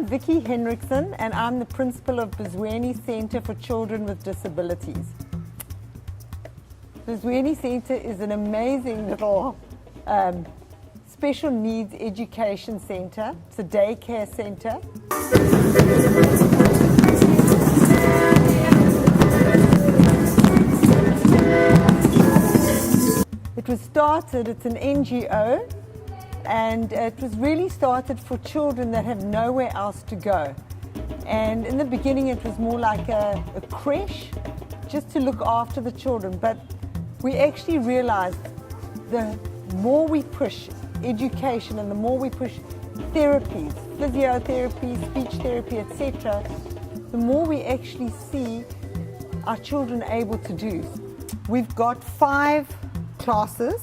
Vicky Henriksen, and I'm the principal of Bizweni Center for Children with Disabilities. Bizweni Center is an amazing little special needs education center. It's a daycare center. It was started, it's an NGO, and it was really started for children that have nowhere else to go. And in the beginning it was more like a creche, just to look after the children. But we actually realized the more we push education and the more we push therapies, physiotherapy, speech therapy, etc., the more we actually see our children able to do. We've got 5 classes,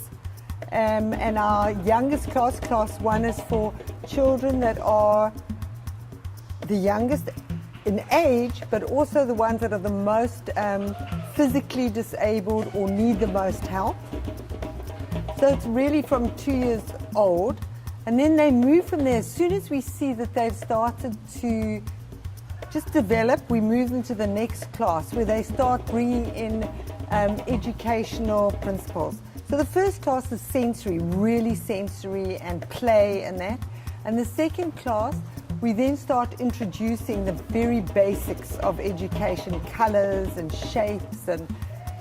and our youngest class, class 1, is for children that are the youngest in age, but also the ones that are the most physically disabled or need the most help. So it's really from 2 years old, and then they move from there. As soon as we see that they've started to just develop, we move them to the next class where they start bringing in educational principles. So the first class is sensory, really sensory and play and that. And the second class, we then start introducing the very basics of education, colors and shapes and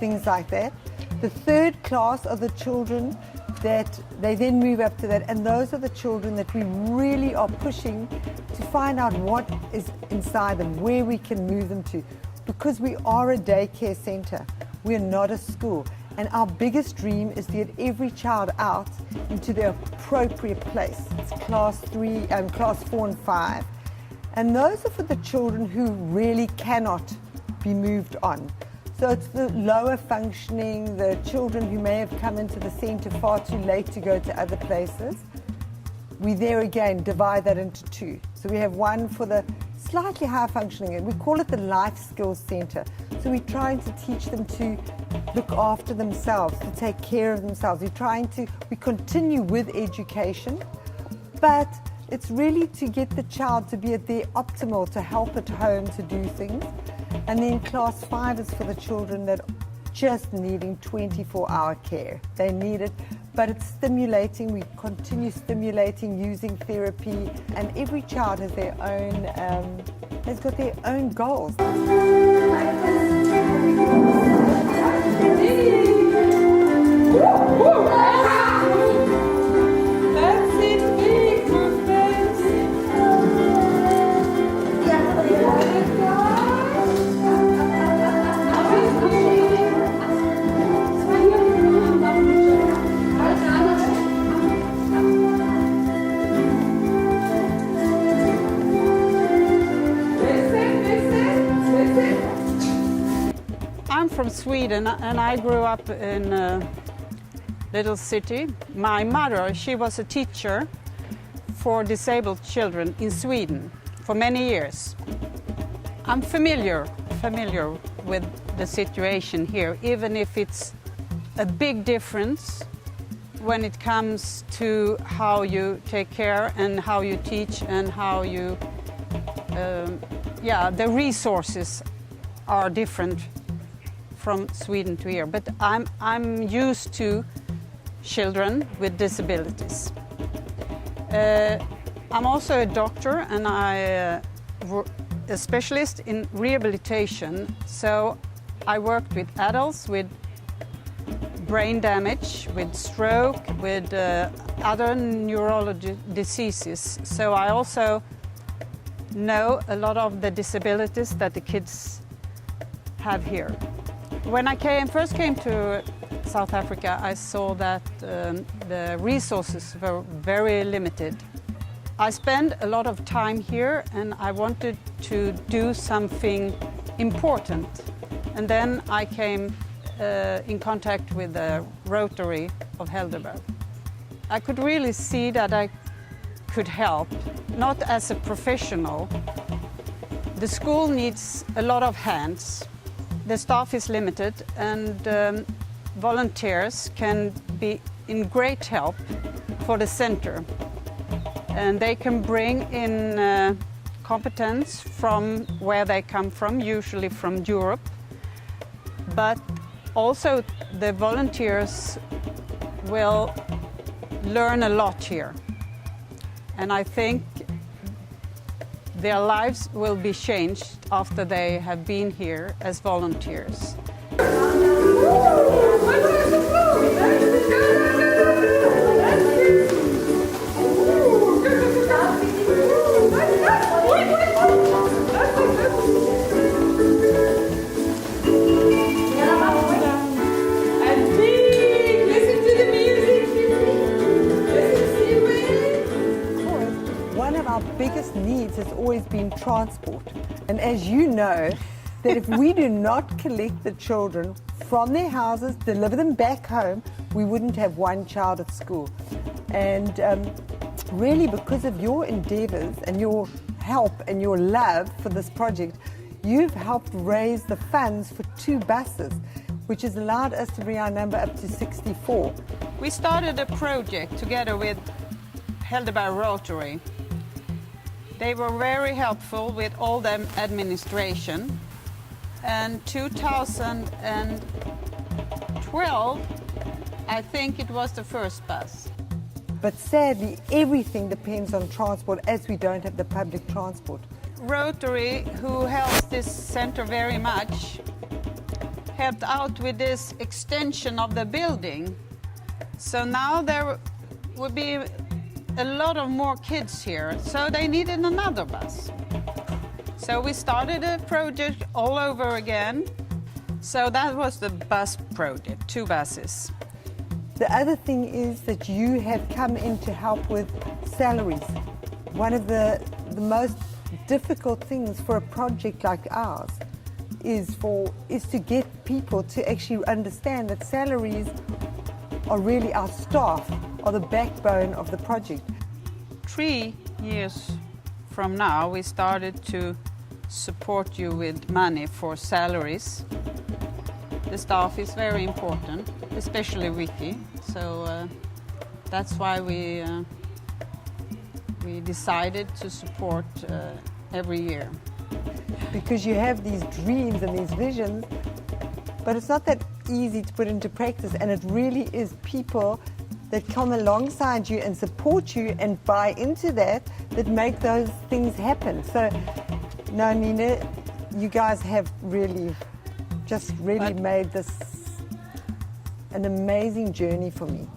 things like that. The third class are the children that they then move up to that, and those are the children that we really are pushing to find out what is inside them, where we can move them to, because we are a daycare center. We're not a school. And our biggest dream is to get every child out into the appropriate place. It's class 4 and 5. And those are for the children who really cannot be moved on. So it's the lower functioning, the children who may have come into the center far too late to go to other places. We there again divide that into 2. So we have one for the slightly higher functioning, and we call it the Life Skills Center. So we're trying to teach them to look after themselves, to take care of themselves. We continue with education, but it's really to get the child to be at their optimal, to help at home, to do things. And then class 5 is for the children that just needing 24-hour care. They need it, but it's stimulating. We continue stimulating using therapy, and every child has their own, has got their own goals. I'm from Sweden, and I grew up in a little city. My mother, she was a teacher for disabled children in Sweden for many years. I'm familiar with the situation here, even if it's a big difference when it comes to how you take care and how you teach and how you, the resources are different from Sweden to here. But I'm used to children with disabilities. I'm also a doctor, and a specialist in rehabilitation. So I worked with adults with brain damage, with stroke, with other neurological diseases. So I also know a lot of the disabilities that the kids have here. When I first came to South Africa, I saw that the resources were very limited. I spent a lot of time here, and I wanted to do something important. And then I came in contact with the Rotary of Helderberg. I could really see that I could help, not as a professional. The school needs a lot of hands. The staff is limited, and volunteers can be in great help for the center. And they can bring in competence from where they come from, usually from Europe, but also the volunteers will learn a lot here. And I think their lives will be changed after they have been here as volunteers. Our biggest needs has always been transport. And as you know, that if we do not collect the children from their houses, deliver them back home, we wouldn't have one child at school. And really because of your endeavors and your help and your love for this project, you've helped raise the funds for 2 buses, which has allowed us to bring our number up to 64. We started a project together with Helderberg Rotary. They were very helpful with all the administration. And 2012, I think it was the first bus. But sadly, everything depends on transport as we don't have the public transport. Rotary, who helps this center very much, helped out with this extension of the building. So now there will be a lot of more kids here, so they needed another bus. So we started a project all over again. So that was the bus project, 2 buses. The other thing is that you have come in to help with salaries. One of the most difficult things for a project like ours is to get people to actually understand that salaries are really our staff, are the backbone of the project. 3 years from now, we started to support you with money for salaries. The staff is very important, especially Vicky. So that's why we decided to support every year. Because you have these dreams and these visions, but it's not that easy to put into practice, and it really is people that come alongside you and support you and buy into that make those things happen. So, no, Nina, you guys have really made this an amazing journey for me.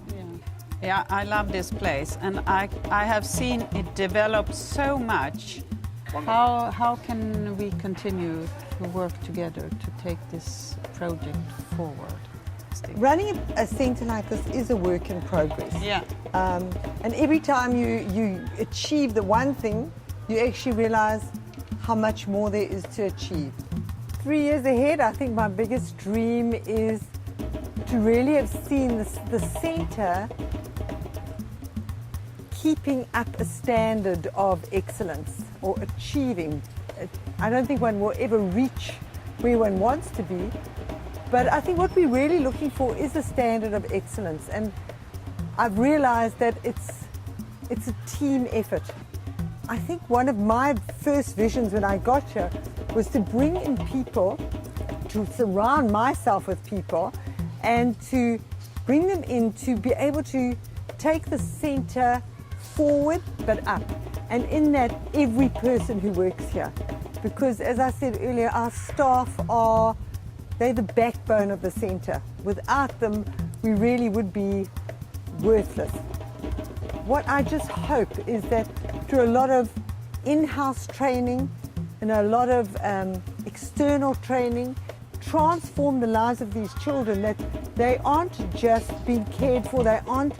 Yeah, I love this place, and I have seen it develop so much. How can we continue to work together to take this project forward? Running a centre like this is a work in progress. Yeah. And every time you achieve the one thing, you actually realise how much more there is to achieve. 3 years ahead, I think my biggest dream is to really have seen the centre keeping up a standard of excellence or achieving. I don't think one will ever reach where one wants to be, but I think what we're really looking for is a standard of excellence, and I've realized that it's a team effort. I think one of my first visions when I got here was to bring in people, to surround myself with people, and to bring them in to be able to take the centre forward but up. And in that, every person who works here. Because as I said earlier, our staff they're the backbone of the centre. Without them, we really would be worthless. What I just hope is that through a lot of in-house training and a lot of external training, transform the lives of these children, that they aren't just being cared for, they aren't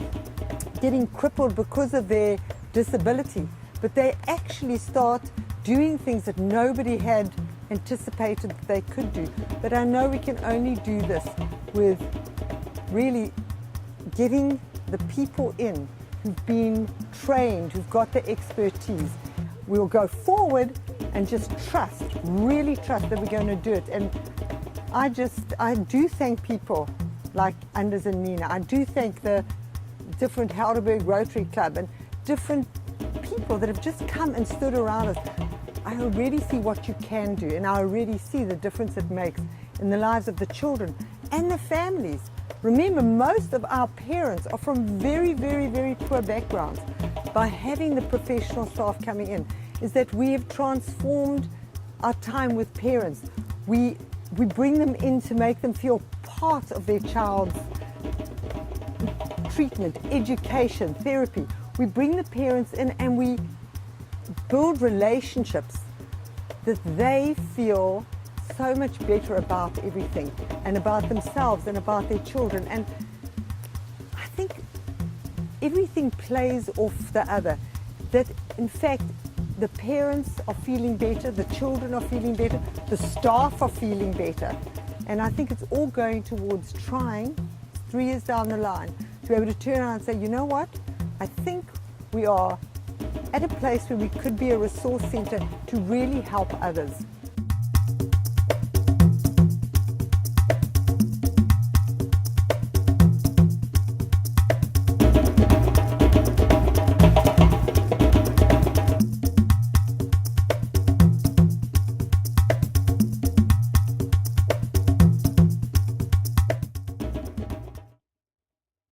getting crippled because of their disability, but they actually start doing things that nobody had anticipated that they could do. But I know we can only do this with really getting the people in who've been trained, who've got the expertise. We'll go forward and just trust, really trust that we're going to do it. And I do thank people like Anders and Nina. I do thank the different Helderberg Rotary Club and different people that have just come and stood around us. I already see what you can do, and I already see the difference it makes in the lives of the children and the families. Remember, most of our parents are from very, very, very poor backgrounds. By having the professional staff coming in, is that we have transformed our time with parents. We bring them in to make them feel part of their child's treatment, education, therapy. We bring the parents in and we build relationships that they feel so much better about everything and about themselves and about their children. And I think everything plays off the other. That in fact, the parents are feeling better, the children are feeling better, the staff are feeling better. And I think it's all going towards trying, 3 years down the line, to be able to turn around and say, you know what, I think we are at a place where we could be a resource center to really help others.